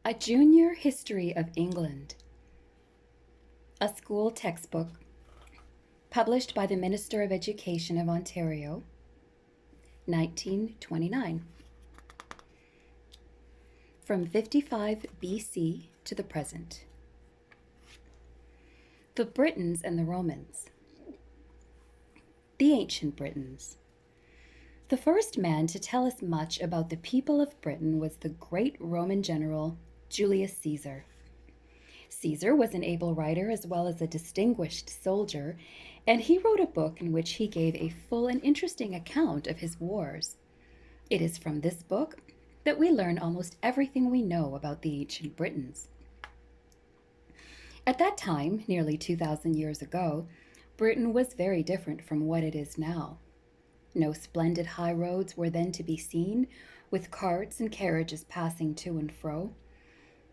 A Junior History of England, a school textbook published by the Minister of Education of Ontario, 1929. From 55 BC to the present. The Britons and the Romans. The ancient Britons. The first man to tell us much about the people of Britain was the great Roman general Julius Caesar. Caesar was an able writer as well as a distinguished soldier, and he wrote a book in which he gave a full and interesting account of his wars. It is from this book that we learn almost everything we know about the ancient Britons. At that time, nearly 2,000 years ago, Britain was very different from what it is now. No splendid high roads were then to be seen, with carts and carriages passing to and fro.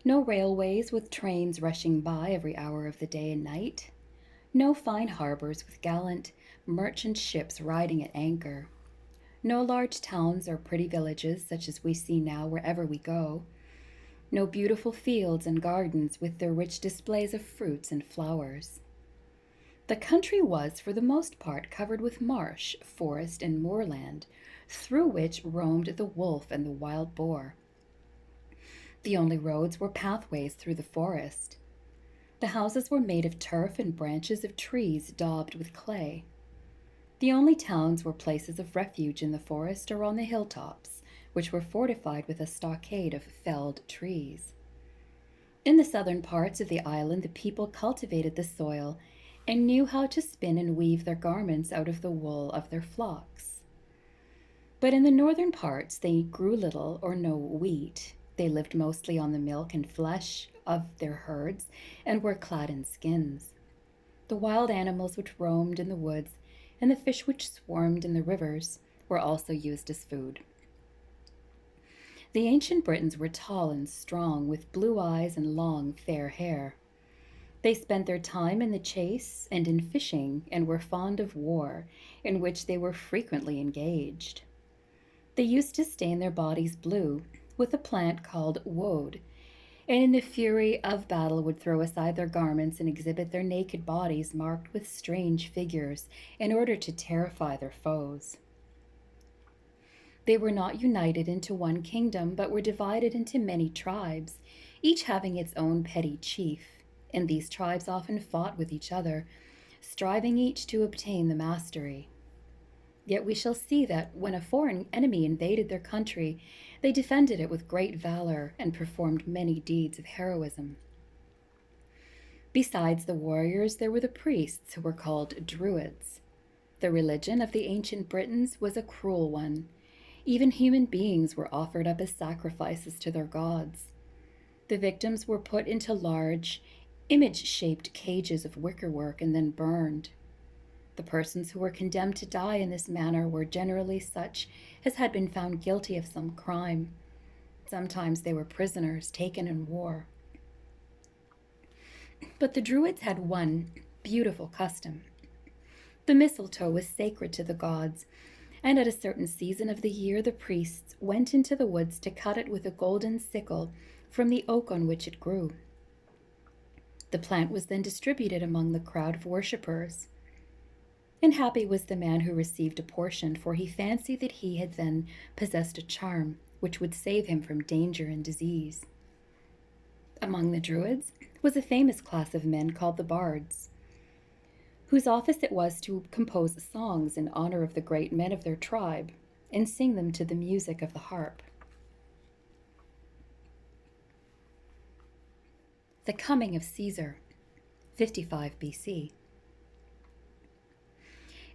No railways with trains rushing by every hour of the day and night. No fine harbors with gallant merchant ships riding at anchor. No large towns or pretty villages such as we see now wherever we go. No beautiful fields and gardens with their rich displays of fruits and flowers. The country was, for the most part, covered with marsh, forest, and moorland, through which roamed the wolf and the wild boar. The only roads were pathways through the forest. The houses were made of turf and branches of trees daubed with clay. The only towns were places of refuge in the forest or on the hilltops, which were fortified with a stockade of felled trees. In the southern parts of the island, the people cultivated the soil and knew how to spin and weave their garments out of the wool of their flocks. But in the northern parts, they grew little or no wheat. They lived mostly on the milk and flesh of their herds and were clad in skins. The wild animals which roamed in the woods and the fish which swarmed in the rivers were also used as food. The ancient Britons were tall and strong, with blue eyes and long, fair hair. They spent their time in the chase and in fishing, and were fond of war, in which they were frequently engaged. They used to stain their bodies blue with a plant called woad, and in the fury of battle would throw aside their garments and exhibit their naked bodies marked with strange figures in order to terrify their foes. They were not united into one kingdom, but were divided into many tribes, each having its own petty chief, and these tribes often fought with each other, striving each to obtain the mastery. Yet we shall see that when a foreign enemy invaded their country, they defended it with great valor and performed many deeds of heroism. Besides the warriors, there were the priests, who were called Druids. The religion of the ancient Britons was a cruel one. Even human beings were offered up as sacrifices to their gods. The victims were put into large, image-shaped cages of wickerwork and then burned. The persons who were condemned to die in this manner were generally such as had been found guilty of some crime. Sometimes they were prisoners taken in war. But the Druids had one beautiful custom. The mistletoe was sacred to the gods, and at a certain season of the year the priests went into the woods to cut it with a golden sickle from the oak on which it grew. The plant was then distributed among the crowd of worshippers. And happy was the man who received a portion, for he fancied that he had then possessed a charm which would save him from danger and disease. Among the Druids was a famous class of men called the bards, whose office it was to compose songs in honor of the great men of their tribe and sing them to the music of the harp. The coming of Caesar, 55 BC.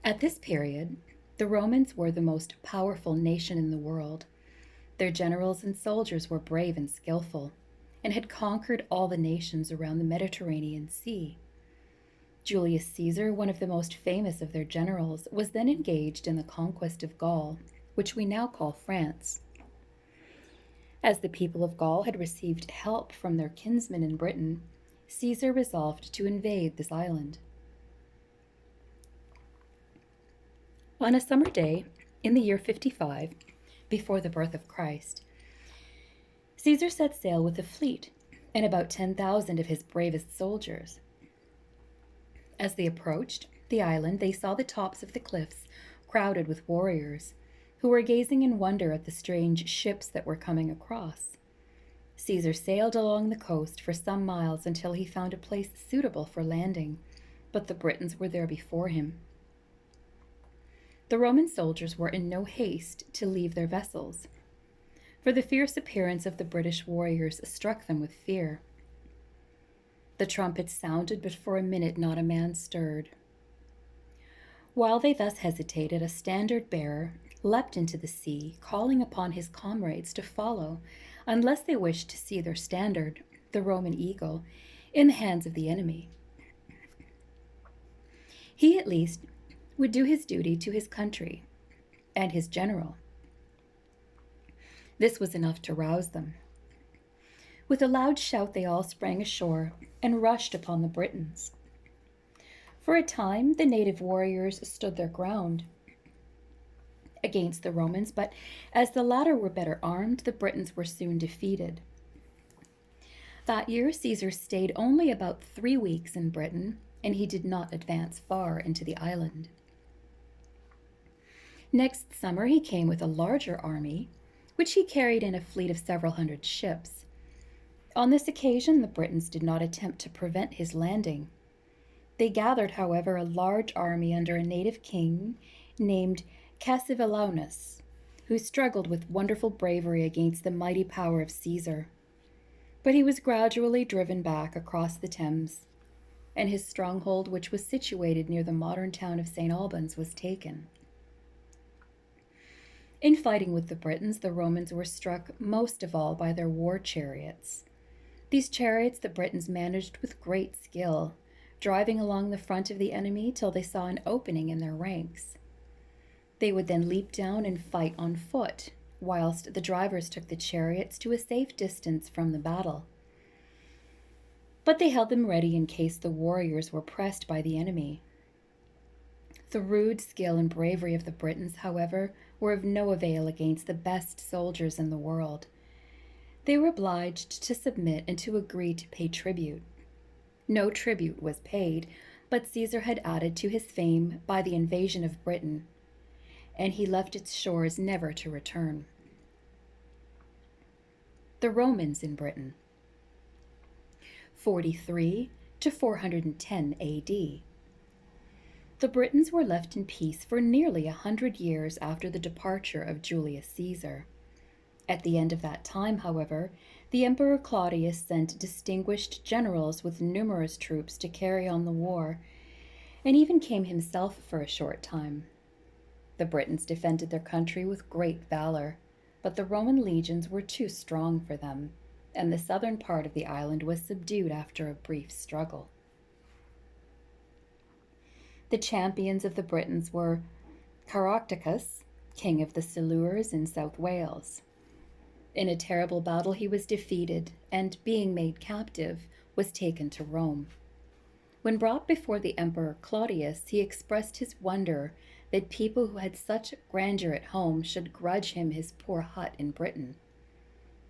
At this period, the Romans were the most powerful nation in the world. Their generals and soldiers were brave and skillful, and had conquered all the nations around the Mediterranean Sea. Julius Caesar, one of the most famous of their generals, was then engaged in the conquest of Gaul, which we now call France. As the people of Gaul had received help from their kinsmen in Britain, Caesar resolved to invade this island. On a summer day in the year 55, before the birth of Christ, Caesar set sail with a fleet and about 10,000 of his bravest soldiers. As they approached the island, they saw the tops of the cliffs crowded with warriors, who were gazing in wonder at the strange ships that were coming across. Caesar sailed along the coast for some miles until he found a place suitable for landing, but the Britons were there before him. The Roman soldiers were in no haste to leave their vessels, for the fierce appearance of the British warriors struck them with fear. The trumpets sounded, but for a minute not a man stirred. While they thus hesitated, a standard-bearer leapt into the sea, calling upon his comrades to follow, unless they wished to see their standard, the Roman eagle, in the hands of the enemy. He, at least, would do his duty to his country and his general. This was enough to rouse them. With a loud shout, they all sprang ashore and rushed upon the Britons. For a time, the native warriors stood their ground against the Romans, but as the latter were better armed, the Britons were soon defeated. That year, Caesar stayed only about 3 weeks in Britain, and he did not advance far into the island. Next summer, he came with a larger army, which he carried in a fleet of several hundred ships. On this occasion, the Britons did not attempt to prevent his landing. They gathered, however, a large army under a native king named Cassivellaunus, who struggled with wonderful bravery against the mighty power of Caesar. But he was gradually driven back across the Thames, and his stronghold, which was situated near the modern town of St. Albans, was taken. In fighting with the Britons, the Romans were struck most of all by their war chariots. These chariots the Britons managed with great skill, driving along the front of the enemy till they saw an opening in their ranks. They would then leap down and fight on foot, whilst the drivers took the chariots to a safe distance from the battle. But they held them ready in case the warriors were pressed by the enemy. The rude skill and bravery of the Britons, however, were of no avail against the best soldiers in the world. They were obliged to submit and to agree to pay tribute. No tribute was paid, but Caesar had added to his fame by the invasion of Britain, and he left its shores never to return. The Romans in Britain. 43 to 410 A.D. The Britons were left in peace for nearly 100 years after the departure of Julius Caesar. At the end of that time, however, the Emperor Claudius sent distinguished generals with numerous troops to carry on the war, and even came himself for a short time. The Britons defended their country with great valor, but the Roman legions were too strong for them, and the southern part of the island was subdued after a brief struggle. The champions of the Britons were Caroctacus, king of the Silures in South Wales. In a terrible battle he was defeated, and being made captive, was taken to Rome. When brought before the Emperor Claudius, he expressed his wonder that people who had such grandeur at home should grudge him his poor hut in Britain.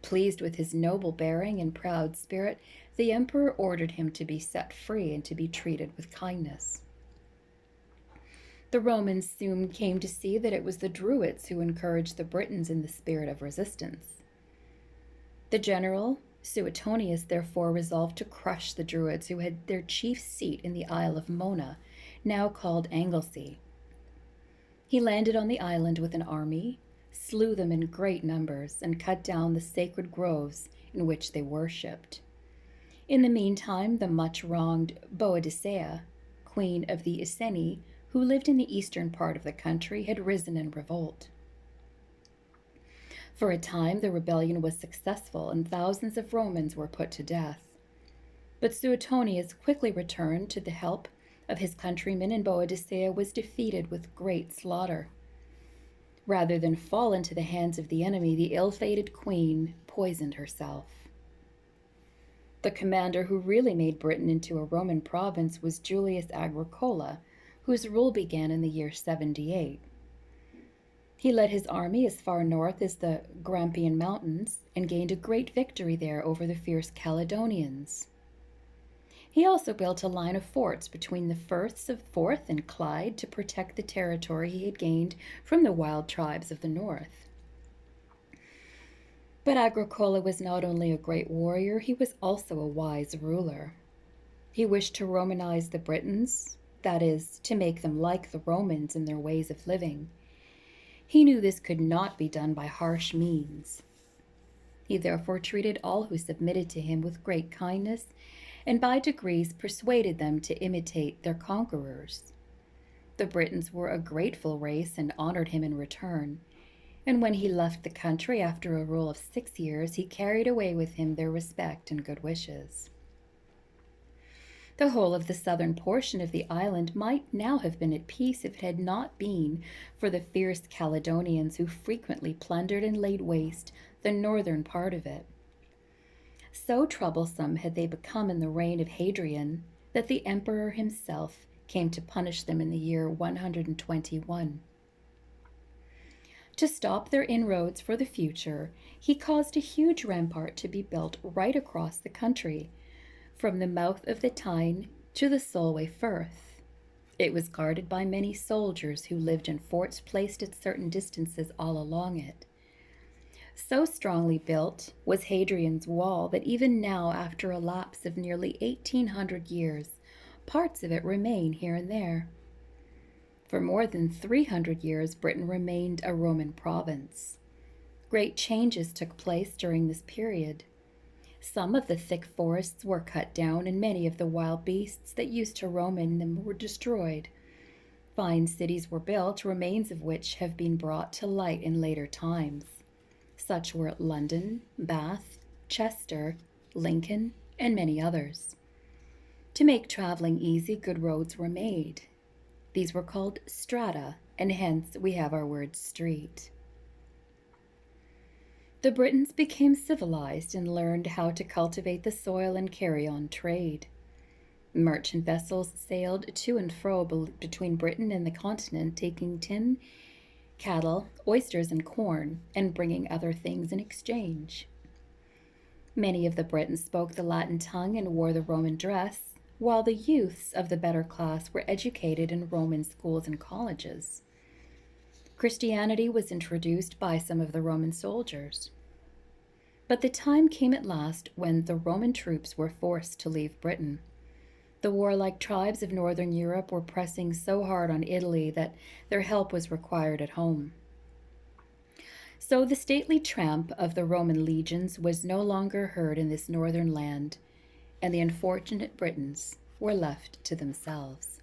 Pleased with his noble bearing and proud spirit, the emperor ordered him to be set free and to be treated with kindness. The Romans soon came to see that it was the Druids who encouraged the Britons in the spirit of resistance. The general, Suetonius, therefore resolved to crush the Druids, who had their chief seat in the Isle of Mona, now called Anglesey. He landed on the island with an army, slew them in great numbers, and cut down the sacred groves in which they worshipped. In the meantime, the much-wronged Boadicea, queen of the Iceni, who lived in the eastern part of the country, had risen in revolt. For a time, the rebellion was successful, and thousands of Romans were put to death. But Suetonius quickly returned to the help of his countrymen, and Boadicea was defeated with great slaughter. Rather than fall into the hands of the enemy, the ill-fated queen poisoned herself. The commander who really made Britain into a Roman province was Julius Agricola, whose rule began in the year 78. He led his army as far north as the Grampian Mountains and gained a great victory there over the fierce Caledonians. He also built a line of forts between the Firths of Forth and Clyde to protect the territory he had gained from the wild tribes of the north. But Agricola was not only a great warrior, he was also a wise ruler. He wished to Romanize the Britons, that is, to make them like the Romans in their ways of living. He knew this could not be done by harsh means. He therefore treated all who submitted to him with great kindness, and by degrees persuaded them to imitate their conquerors. The Britons were a grateful race and honored him in return, and when he left the country after a rule of 6 years, he carried away with him their respect and good wishes. The whole of the southern portion of the island might now have been at peace if it had not been for the fierce Caledonians who frequently plundered and laid waste the northern part of it. So troublesome had they become in the reign of Hadrian that the emperor himself came to punish them in the year 121. To stop their inroads for the future, he caused a huge rampart to be built right across the country, from the mouth of the Tyne to the Solway Firth. It was guarded by many soldiers who lived in forts placed at certain distances all along it. So strongly built was Hadrian's wall that even now, after a lapse of nearly 1800 years, parts of it remain here and there. For more than 300 years, Britain remained a Roman province. Great changes took place during this period. Some of the thick forests were cut down, and many of the wild beasts that used to roam in them were destroyed. Fine cities were built, remains of which have been brought to light in later times. Such were London, Bath, Chester, Lincoln, and many others. To make traveling easy, good roads were made. These were called strata, and hence we have our word street. The Britons became civilized and learned how to cultivate the soil and carry on trade. Merchant vessels sailed to and fro between Britain and the continent, taking tin, cattle, oysters, and corn, and bringing other things in exchange. Many of the Britons spoke the Latin tongue and wore the Roman dress, while the youths of the better class were educated in Roman schools and colleges. Christianity was introduced by some of the Roman soldiers. But the time came at last when the Roman troops were forced to leave Britain. The warlike tribes of northern Europe were pressing so hard on Italy that their help was required at home. So the stately tramp of the Roman legions was no longer heard in this northern land, and the unfortunate Britons were left to themselves.